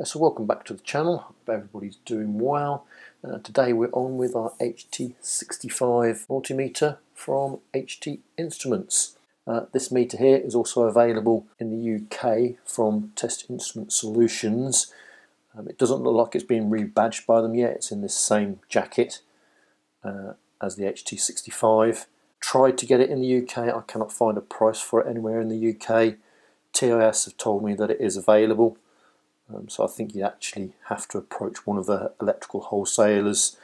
So welcome back to the channel. Hope everybody's doing well. Today we're on with our HT65 multimeter from HT Instruments. This meter here is also available in the UK from Test Instrument Solutions. It doesn't look like it's been rebadged by them yet. It's in this same jacket as the HT65. Tried to get it in the UK. I cannot find a price for it anywhere in the UK. TIS have told me that it is available. So I think you actually have to approach one of the electrical wholesalers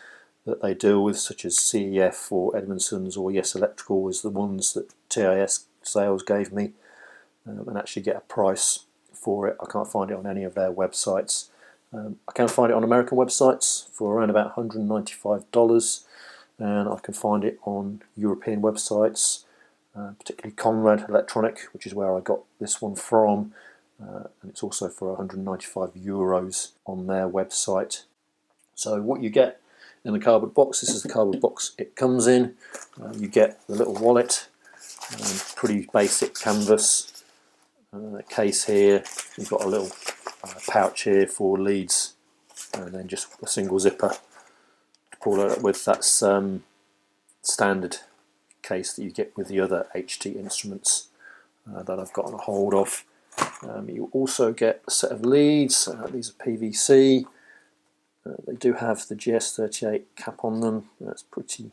that they deal with, such as CEF or Edmondson's or Yes Electrical is the ones that TIS sales gave me, and actually get a price for it. I can't find it on any of their websites. I can find it on American websites for around about $195, and I can find it on European websites, particularly Conrad Electronic, which is where I got this one from. And it's also for €195 on their website. So what you get in the cardboard box, this is the cardboard box it comes in. You get the little wallet, pretty basic canvas case here. You've got a little pouch here for leads, and then just a single zipper to pull it up with. That's standard case that you get with the other HT Instruments that I've gotten a hold of. You also get a set of leads. These are PVC. They do have the GS38 cap on them. That's pretty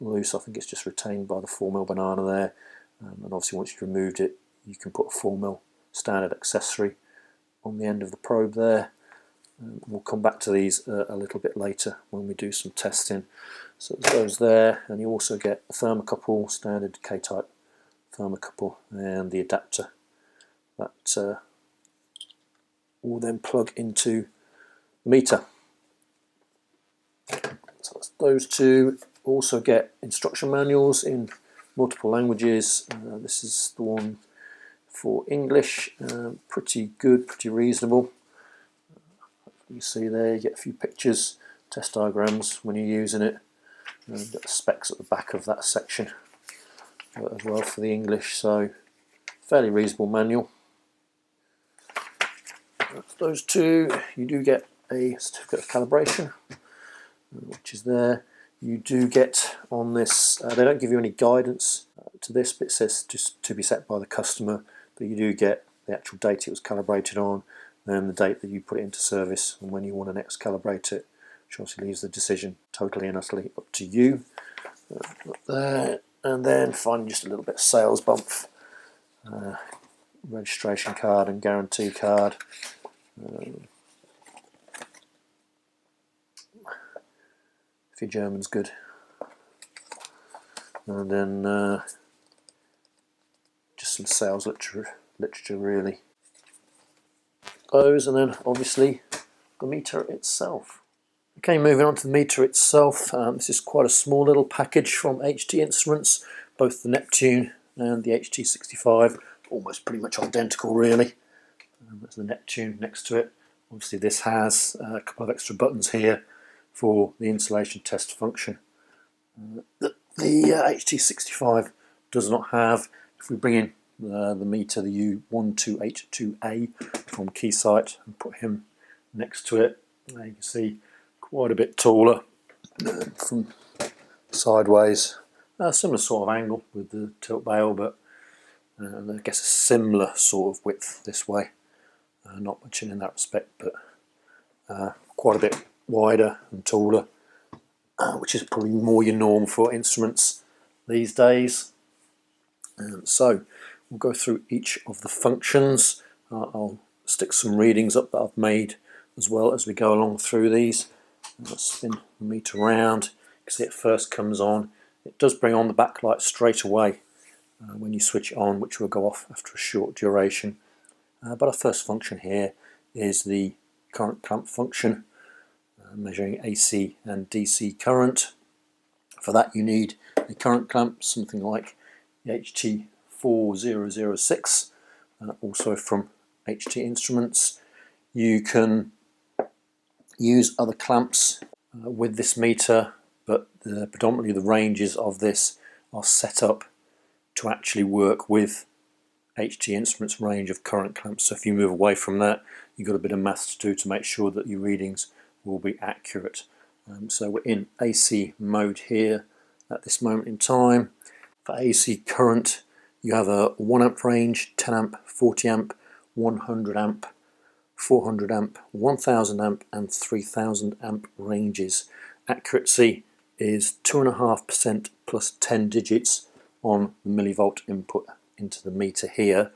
loose. I think it's just retained by the 4mm banana there. And obviously once you've removed it, you can put a 4mm standard accessory on the end of the probe there. We'll come back to these a little bit later when we do some testing. So there's those there, and you also get a thermocouple, standard K-type thermocouple, and the adapter that will then plug into the meter. So that's those two. Also get instruction manuals in multiple languages. This is the one for English. Pretty good, pretty reasonable. You see there, you get a few pictures, test diagrams when you're using it, and get the specs at the back of that section as well for the English. So fairly reasonable manual. Those two. You do get a certificate of calibration, which is there. You do get on this, they don't give you any guidance to this, but it says just to be set by the customer, but you do get the actual date it was calibrated on, and the date that you put it into service, and when you want to next calibrate it, which obviously leaves the decision totally and utterly up to you. There, and then finally just a little bit of sales bump, registration card and guarantee card. If your German's good. And then just some sales literature really. Those, and then obviously the meter itself. Okay, moving on to the meter itself. This is quite a small little package from HT Instruments. Both the Neptune and the HT65, almost pretty much identical really. There's the Neptune next to it. Obviously this has a couple of extra buttons here for the insulation test function that the HT65 does not have. If we bring in the meter, the U1282A from Keysight, and put him next to it, you can see quite a bit taller from sideways. Similar sort of angle with the tilt bail, but I guess a similar sort of width this way. Not much in that respect, but quite a bit wider and taller, which is probably more your norm for instruments these days. So we'll go through each of the functions. I'll stick some readings up that I've made as well as we go along through these. I'll spin the meter around. You can see it first comes on. It does bring on the backlight straight away when you switch it on, which will go off after a short duration. But our first function here is the current clamp function, measuring AC and DC current. For that you need a current clamp, something like the HT4006, also from HT Instruments. You can use other clamps with this meter, but predominantly the ranges of this are set up to actually work with HT Instruments range of current clamps. So if you move away from that, you've got a bit of maths to do to make sure that your readings will be accurate. So we're in AC mode here at this moment in time. For AC current, you have a 1 amp range, 10 amp, 40 amp, 100 amp, 400 amp, 1000 amp and 3000 amp ranges. Accuracy is 2.5% plus 10 digits on the millivolt input into the meter here.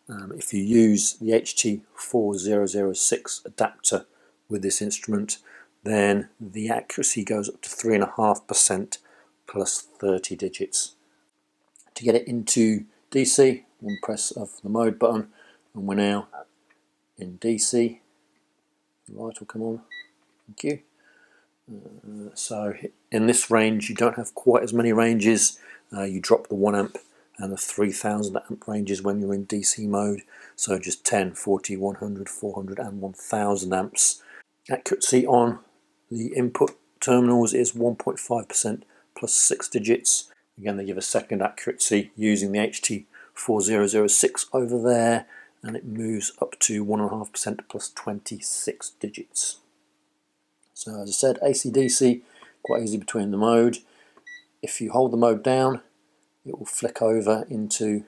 If you use the HT4006 adapter with this instrument, then the accuracy goes up to 3.5% plus 30 digits. To get it into DC, one press of the mode button and we're now in DC. The light will come on. Thank you. So in this range you don't have quite as many ranges. You drop the 1 amp and the 3000 amp ranges when you're in DC mode, so just 10, 40, 100, 400 and 1000 amps. Accuracy on the input terminals is 1.5% plus 6 digits. Again, they give a second accuracy using the HT4006 over there, and it moves up to 1.5% plus 26 digits. So as I said, AC/DC, quite easy between the mode. If you hold the mode down, it will flick over into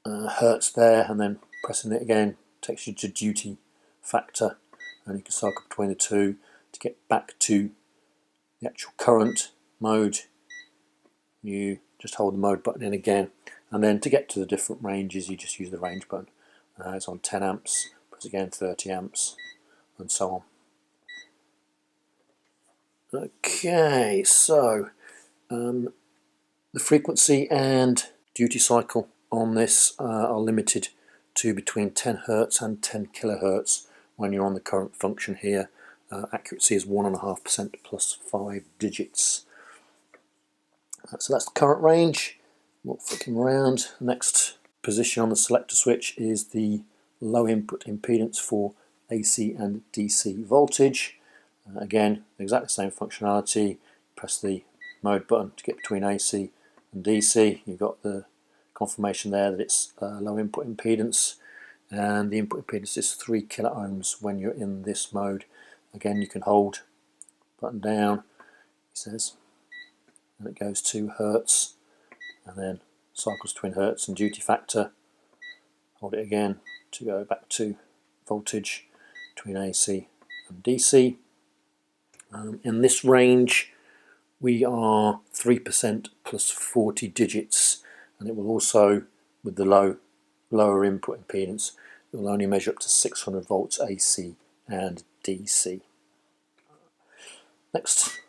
hertz there, and then pressing it again takes you to duty factor, and you can cycle between the two to get back to the actual current mode. You just hold the mode button in again, and then to get to the different ranges you just use the range button. It's on 10 amps, press again 30 amps and so on. Okay, so the frequency and duty cycle on this are limited to between 10 Hz and 10 kHz when you're on the current function here. Accuracy is 1.5% plus 5 digits. So that's the current range. We'll flick him around. The next position on the selector switch is the low input impedance for AC and DC voltage. Again, exactly the same functionality. Press the mode button to get between AC and DC. You've got the confirmation there that it's low input impedance, and the input impedance is 3 kilo ohms when you're in this mode. Again, you can hold button down, it says, and it goes to hertz, and then cycles between hertz and duty factor. Hold it again to go back to voltage between AC and DC. In this range we are 3% plus 40 digits, and it will also, with the lower input impedance, it will only measure up to 600 volts AC and DC. Next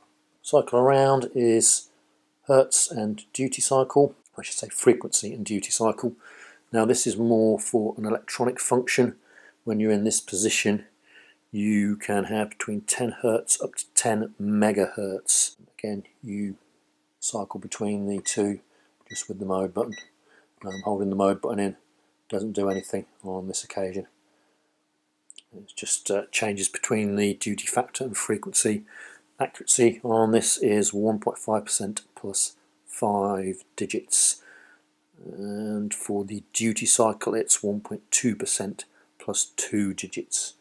cycle around is hertz and duty cycle, I should say frequency and duty cycle. Now this is more for an electronic function. When you're in this position you can have between 10 Hz up to 10 megahertz. Again, you cycle between the two just with the mode button. Holding the mode button in doesn't do anything on this occasion. It just changes between the duty factor and frequency. Accuracy on this is 1.5% plus 5 digits, and for the duty cycle it's 1.2% plus 2 digits.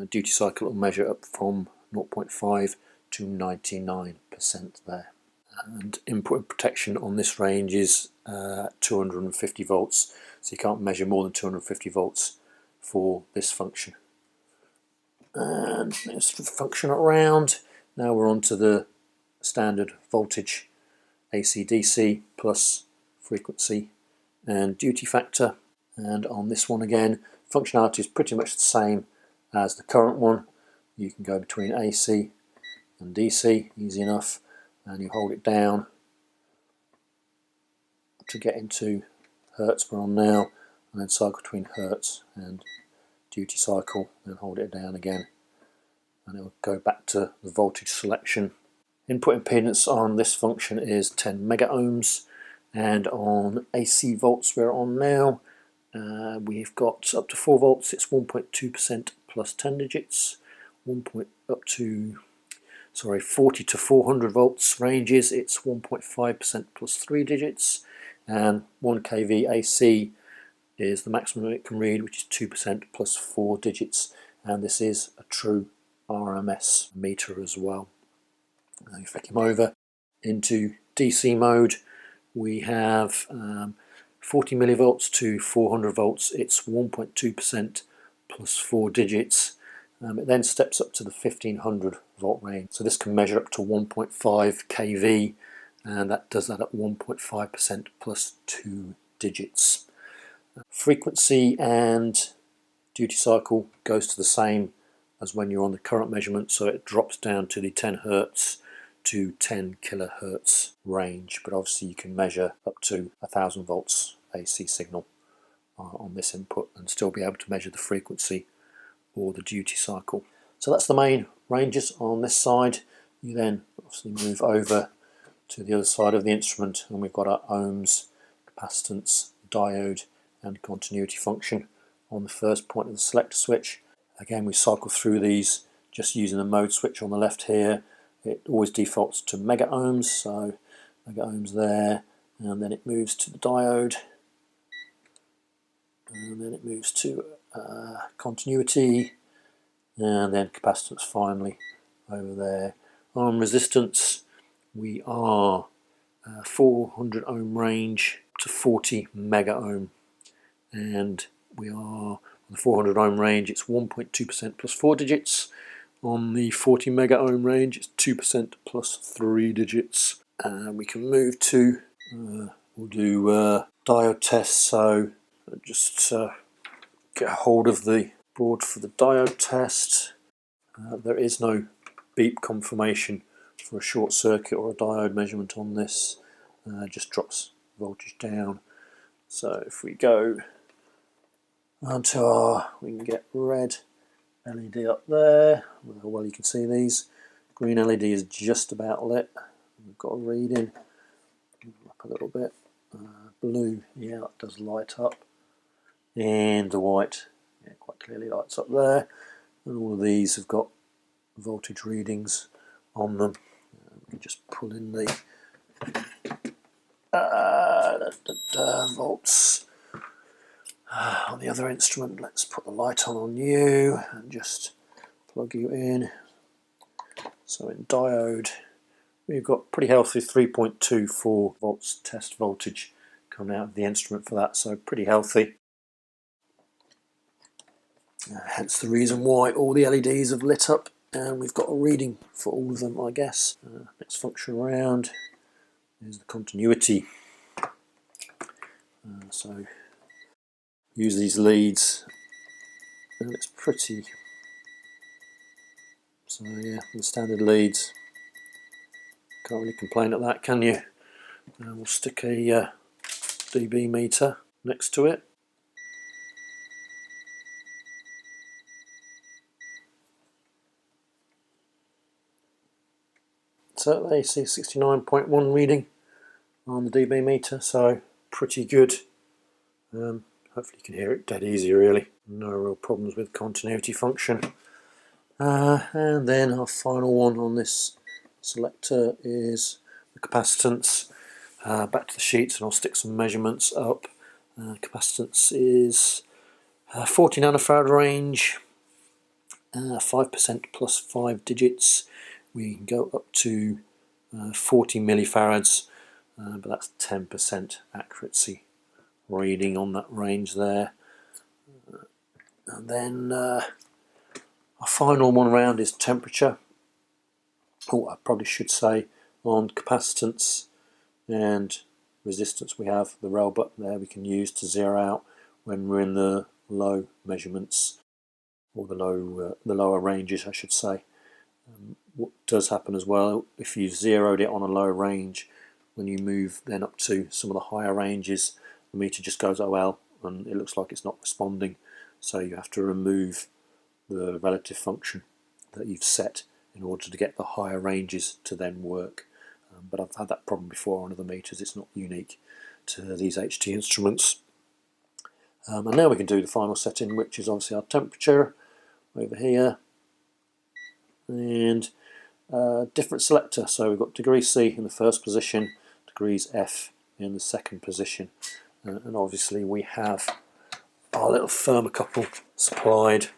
Duty cycle will measure up from 0.5 to 99% there. And input protection on this range is 250 volts, so you can't measure more than 250 volts for this function. And there's the function around. Now we're on to the standard voltage AC/DC plus frequency and duty factor, and on this one again functionality is pretty much the same as the current one. You can go between AC and DC easy enough, and you hold it down to get into hertz we're on now, and then cycle between hertz and duty cycle, and hold it down again, and it will go back to the voltage selection. Input impedance on this function is 10 mega ohms, and on AC volts we're on now, we've got up to 4 volts, it's 1.2% plus 10 digits, 40 to 400 volts ranges, it's 1.5% plus 3 digits, and 1 kV AC is the maximum it can read, which is 2% plus 4 digits, and this is a true RMS meter as well. Now if I come over into DC mode, we have 40 millivolts to 400 volts. It's 1.2% plus 4 digits. It then steps up to the 1500 volt range. So this can measure up to 1.5 kV, and that does that at 1.5% plus 2 digits. Frequency and duty cycle goes to the same as when you're on the current measurement, so it drops down to the 10 Hertz to 10 kilohertz range, but obviously you can measure up to 1000 volts AC signal on this input and still be able to measure the frequency or the duty cycle. So that's the main ranges on this side. You then obviously move over to the other side of the instrument, and we've got our ohms, capacitance, diode and continuity function on the first point of the selector switch. Again, we cycle through these just using the mode switch on the left here. It always defaults to mega ohms, so mega ohms there, and then it moves to the diode, and then it moves to continuity, and then capacitance finally over there. On resistance, we are 400 ohm range to 40 mega ohm, and we are on the 400 ohm range, it's 1.2% plus 4 digits. On the 40 mega ohm range, it's 2% plus 3 digits. We can move to, we'll do diode tests, so just get a hold of the board for the diode test. There is no beep confirmation for a short circuit or a diode measurement on this, just drops voltage down. So if we go onto our, we can get red LED up there. Well, you can see these. Green LED is just about lit. We've got a reading. Up a little bit. Blue, yeah, that does light up. And the white, yeah, quite clearly lights up there. And all of these have got voltage readings on them. We can just pull in the volts. On the other instrument, let's put the light on you and just plug you in. So in diode, we've got pretty healthy 3.24 volts test voltage coming out of the instrument for that, so pretty healthy. Hence the reason why all the LEDs have lit up, and we've got a reading for all of them, I guess. Next function around is the continuity. So use these leads, and it's pretty. So yeah, the standard leads. Can't really complain at that, can you? We'll stick a dB meter next to it. So they see 69.1 reading on the dB meter, so pretty good. Hopefully you can hear it dead easy really. No real problems with continuity function. And then our final one on this selector is the capacitance. Back to the sheets, and I'll stick some measurements up. Capacitance is 40 nanofarad range, 5% plus 5 digits. We can go up to 40 millifarads, but that's 10% accuracy reading on that range there. And then our final one round is temperature. Oh, I probably should say on capacitance and resistance we have the rel button there we can use to zero out when we're in the low measurements, or the lower ranges I should say. What does happen as well, if you've zeroed it on a low range, when you move then up to some of the higher ranges, the meter just goes OL and it looks like it's not responding, so you have to remove the relative function that you've set in order to get the higher ranges to then work. But I've had that problem before on other meters, it's not unique to these HT instruments. And now we can do the final setting, which is obviously our temperature over here, and different selector. So we've got degree C in the first position, degrees F in the second position. And obviously we have our little thermocouple supplied,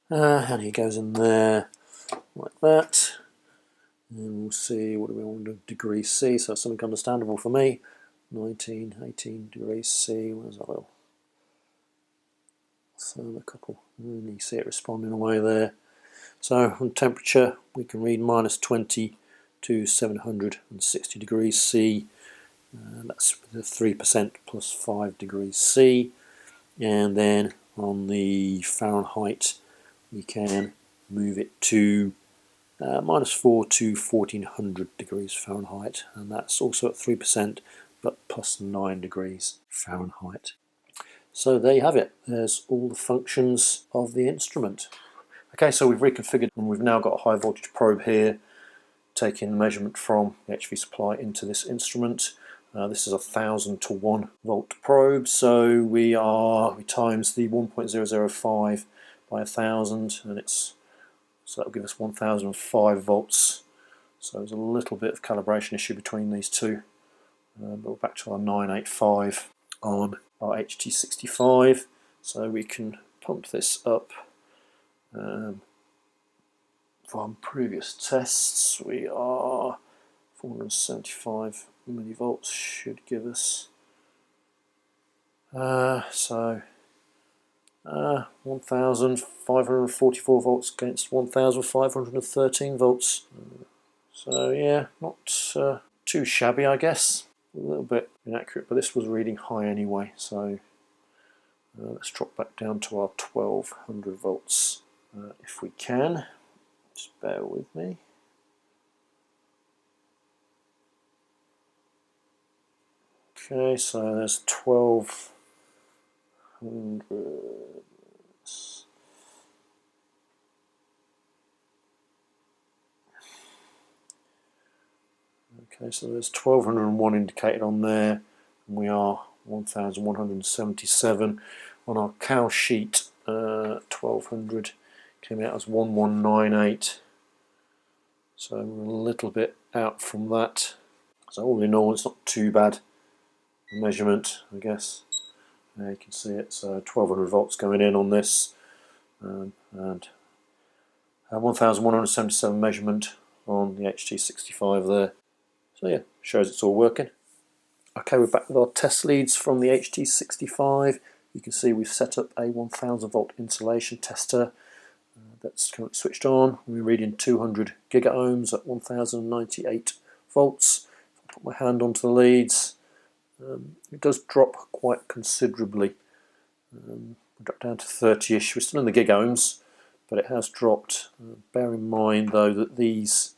and he goes in there like that. And we'll see, what do we want to do? Degrees C, so something understandable for me. 19, 18 degrees C. Where's that little thermocouple? And you see it responding away there. So on temperature, we can read -20 to 760 degrees C. That's the 3% plus 5 degrees C. And then on the Fahrenheit, we can move it to -4 to 1400 degrees Fahrenheit, and that's also at 3%, but plus 9 degrees Fahrenheit. So there you have it. There's all the functions of the instrument. Okay, so we've reconfigured, and we've now got a high voltage probe here, taking the measurement from the HV supply into this instrument. This is a 1000 to 1 volt probe, so we times the 1.005 by 1000, and so that'll give us 1005 volts. So there's a little bit of calibration issue between these two, but we're back to our 985 on our HT65, so we can pump this up. From previous tests, we are 475 millivolts, should give us 1544 volts against 1513 volts. So yeah, not too shabby, I guess. A little bit inaccurate, but this was reading high anyway, so let's drop back down to our 1200 volts if we can. Just bear with me. Okay, so there's 1200. Okay, so there's 1201 indicated on there, and we are 1177. On our cow sheet, 1200 came out as 1198. So we're a little bit out from that. So all in all, it's not too bad a measurement, I guess. There you can see it. So 1200 volts going in on this, and 1177 measurement on the HT65 there. So yeah, shows it's all working. Okay, we're back with our test leads from the HT65. You can see we've set up a 1000 volt insulation tester. That's currently switched on. We're reading 200 gigaohms at 1098 volts. If I put my hand onto the leads, it does drop quite considerably. We drop down to 30ish. We're still in the gigaohms, but it has dropped. Bear in mind though that these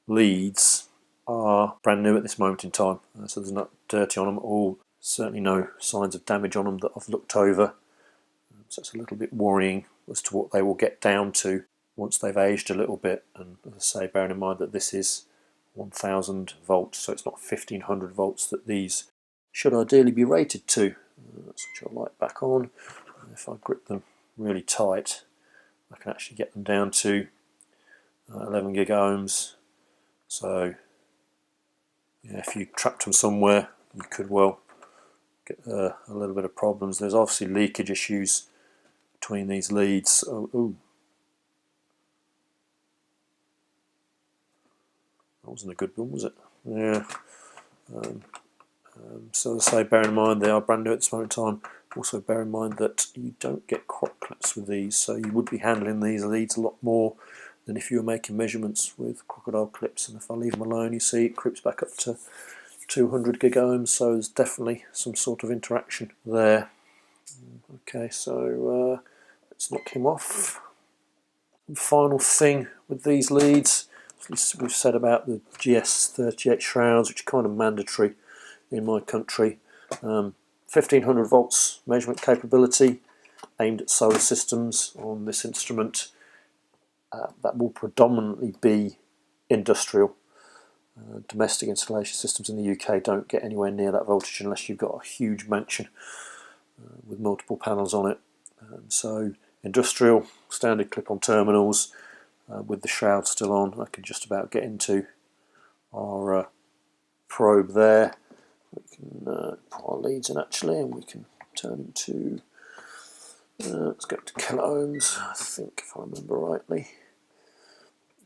leads are brand new at this moment in time, so there's not dirty on them at all. Certainly no signs of damage on them that I've looked over. So it's a little bit worrying as to what they will get down to once they've aged a little bit. And as I say, bearing in mind that this is 1000 volts, so it's not 1500 volts that these should ideally be rated to. Switch our light back on. And if I grip them really tight, I can actually get them down to 11 gigaohms. So yeah, if you trapped them somewhere, you could well get a little bit of problems. There's obviously leakage issues between these leads. That wasn't a good one, was it? Yeah. So as I say, bear in mind they are brand new at this moment in time. Also bear in mind that you don't get crop clips with these, so you would be handling these leads a lot more than if you were making measurements with crocodile clips. And if I leave them alone, you see it creeps back up to 200 gigaohms, so there's definitely some sort of interaction there. Okay, so let's knock him off. And final thing with these leads, we've said about the GS38 shrouds, which are kind of mandatory in my country. 1500 volts measurement capability aimed at solar systems on this instrument. That will predominantly be industrial. Domestic installation systems in the UK don't get anywhere near that voltage unless you've got a huge mansion with multiple panels on it. So industrial, standard clip-on terminals with the shroud still on. I can just about get into our probe there. We can put our leads in actually, and we can turn into, let's go to kiloohms, I think, if I remember rightly.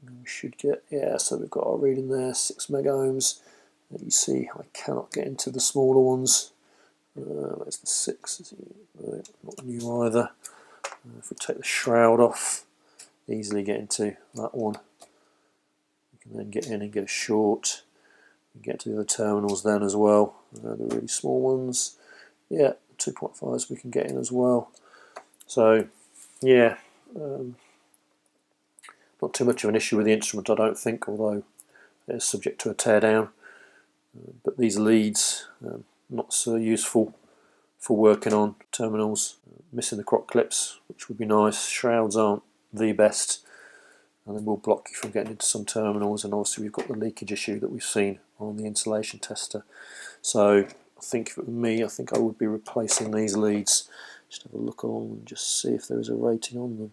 And we should get, yeah, so we've got our reading there, 6 megohms. You see, I cannot get into the smaller ones. Where's the 6? Not new either. If we take the shroud off, easily get into that one. You can then get in and get a short. You get to the other terminals then as well. The really small ones. Yeah, 2.5s we can get in as well. So, yeah, not too much of an issue with the instrument, I don't think, although it is subject to a teardown. But these leads, not so useful for working on terminals. Missing the croc clips, which would be nice. Shrouds aren't the best, and they will block you from getting into some terminals, and obviously we've got the leakage issue that we've seen on the insulation tester. So I think if it were me, I think I would be replacing these leads. Just have a look on and just see if there is a rating on them.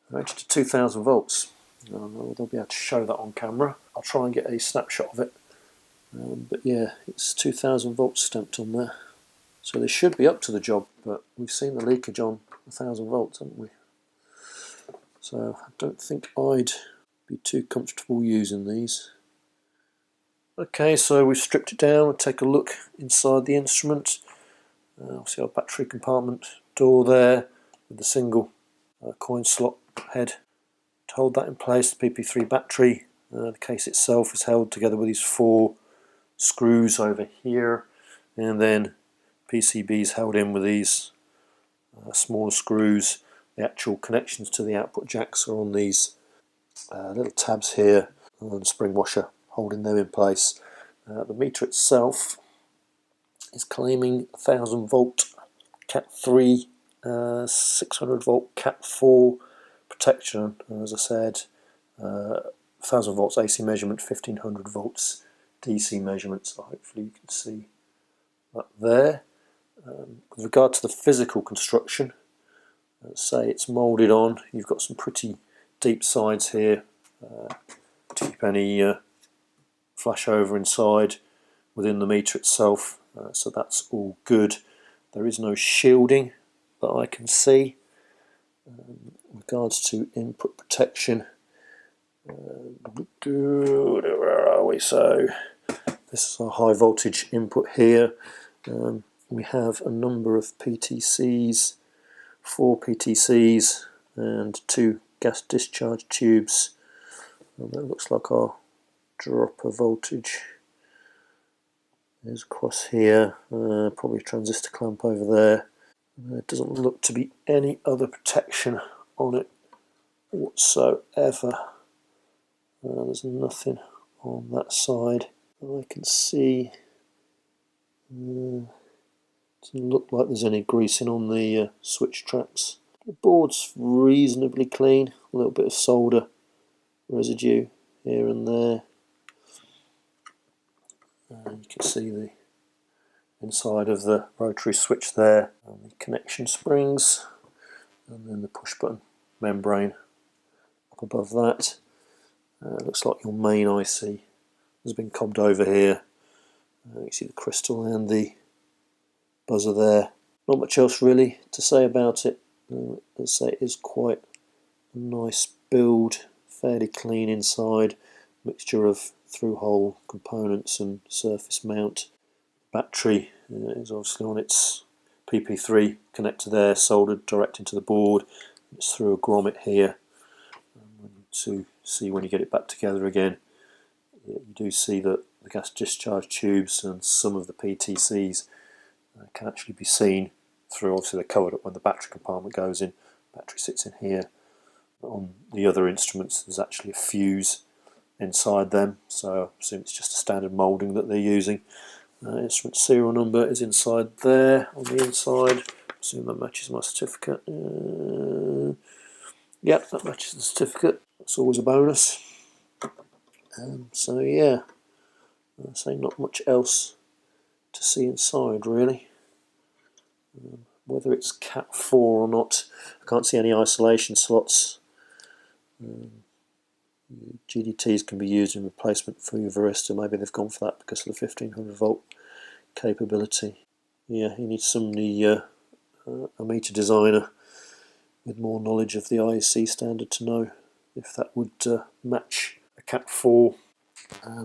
They're rated to 2000 volts. I don't know whether I'll be able to show that on camera. I'll try and get a snapshot of it. But yeah, it's 2000 volts stamped on there. So they should be up to the job, but we've seen the leakage on 1000 volts, haven't we? So I don't think I'd be too comfortable using these. Okay, so we've stripped it down. We'll take a look inside the instrument. See our battery compartment door there with the single coin slot head. To hold that in place, the PP3 battery, the case itself is held together with these 4 screws over here, and then PCBs held in with these smaller screws. The actual connections to the output jacks are on these little tabs here, and the spring washer holding them in place. The meter itself is claiming 1000 volt Cat 3, 600 volt Cat 4 protection. As I said, 1000 volts AC measurement, 1500 volts DC measurement, so hopefully you can see that there. With regard to the physical construction, say it's moulded on, you've got some pretty deep sides here to keep any flashover inside within the meter itself, so that's all good. There is no shielding that I can see. In regards to input protection, where are we? So this is our high voltage input here. We have a number of PTCs, 4 PTCs and 2 gas discharge tubes, and that looks like our dropper voltage is across here, probably a transistor clamp over there. There doesn't look to be any other protection on it whatsoever. There's nothing on that side that I can see. Doesn't look like there's any greasing on the switch tracks. The board's reasonably clean, a little bit of solder residue here and there. You can see the inside of the rotary switch there, and the connection springs, and then the push button membrane up above that. Looks like your main IC has been cobbed over here. You see the crystal and the buzzer there. Not much else really to say about it. As I say, it is quite a nice build, fairly clean inside, mixture of through-hole components and surface mount. Battery is obviously on its PP3 connector there, soldered direct into the board. It's through a grommet here. To see when you get it back together again, you do see that the gas discharge tubes and some of the PTCs can actually be seen through. Obviously they're covered up when the battery compartment goes in. Battery sits in here. On the other instruments there's actually a fuse inside them, so I assume it's just a standard moulding that they're using. Instrument serial number is inside there on the inside. I assume that matches my certificate. Yep, that matches the certificate. That's always a bonus. So yeah, I'd say not much else to see inside really. Whether it's Cat 4 or not, I can't see any isolation slots. GDTs can be used in replacement for your varistor. Maybe they've gone for that because of the 1500 volt capability. Yeah, you need somebody, a meter designer with more knowledge of the IEC standard to know if that would match a Cat 4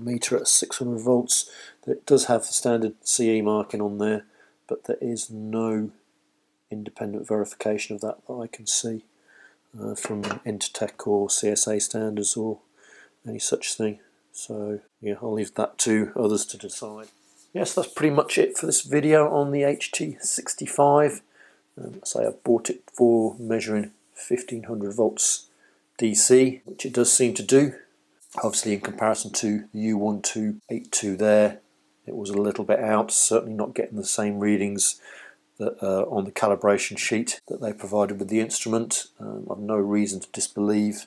meter at 600 volts. It does have the standard CE marking on there, but there is no independent verification of that I can see from Intertech or CSA standards or any such thing. So yeah, I'll leave that to others to decide. Yes, that's pretty much it for this video on the HT65. I bought it for measuring 1500 volts DC, which it does seem to do. Obviously in comparison to the U1282 there, it was a little bit out, certainly not getting the same readings that on the calibration sheet that they provided with the instrument. I've no reason to disbelieve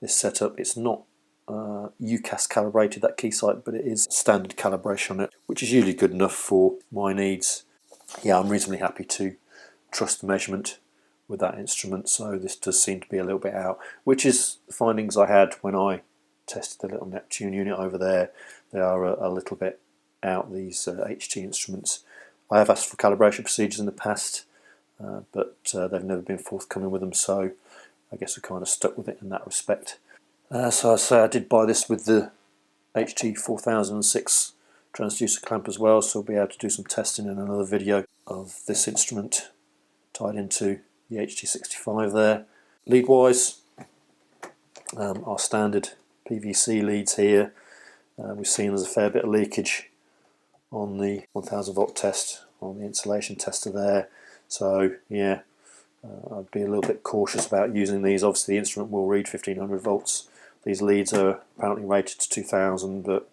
this setup. It's not UCAS calibrated, that key sight, but it is standard calibration on it, which is usually good enough for my needs. Yeah, I'm reasonably happy to trust the measurement with that instrument, so this does seem to be a little bit out, which is the findings I had when I tested the little Neptune unit over there. They are a little bit out, these HT instruments. I have asked for calibration procedures in the past, but they've never been forthcoming with them, so I guess we kind of stuck with it in that respect. So I say I did buy this with the HT4006 transducer clamp as well, so we'll be able to do some testing in another video of this instrument tied into the HT65 there. Lead wise, our standard PVC leads here. We've seen there's a fair bit of leakage on the 1000 volt test, on the insulation tester there, so yeah, I'd be a little bit cautious about using these. Obviously the instrument will read 1500 volts. These leads are apparently rated to 2000, but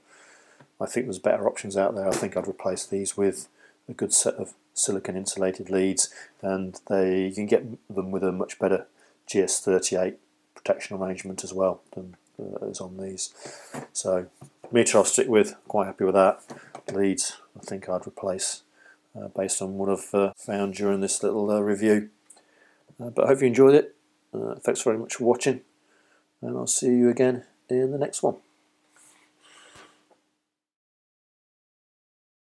I think there's better options out there. I think I'd replace these with a good set of silicon insulated leads, and you can get them with a much better GS38 protection arrangement as well than is on these. So meter I'll stick with, quite happy with that. Leads I think I'd replace based on what I've found during this little review. But I hope you enjoyed it. Thanks very much for watching, and I'll see you again in the next one.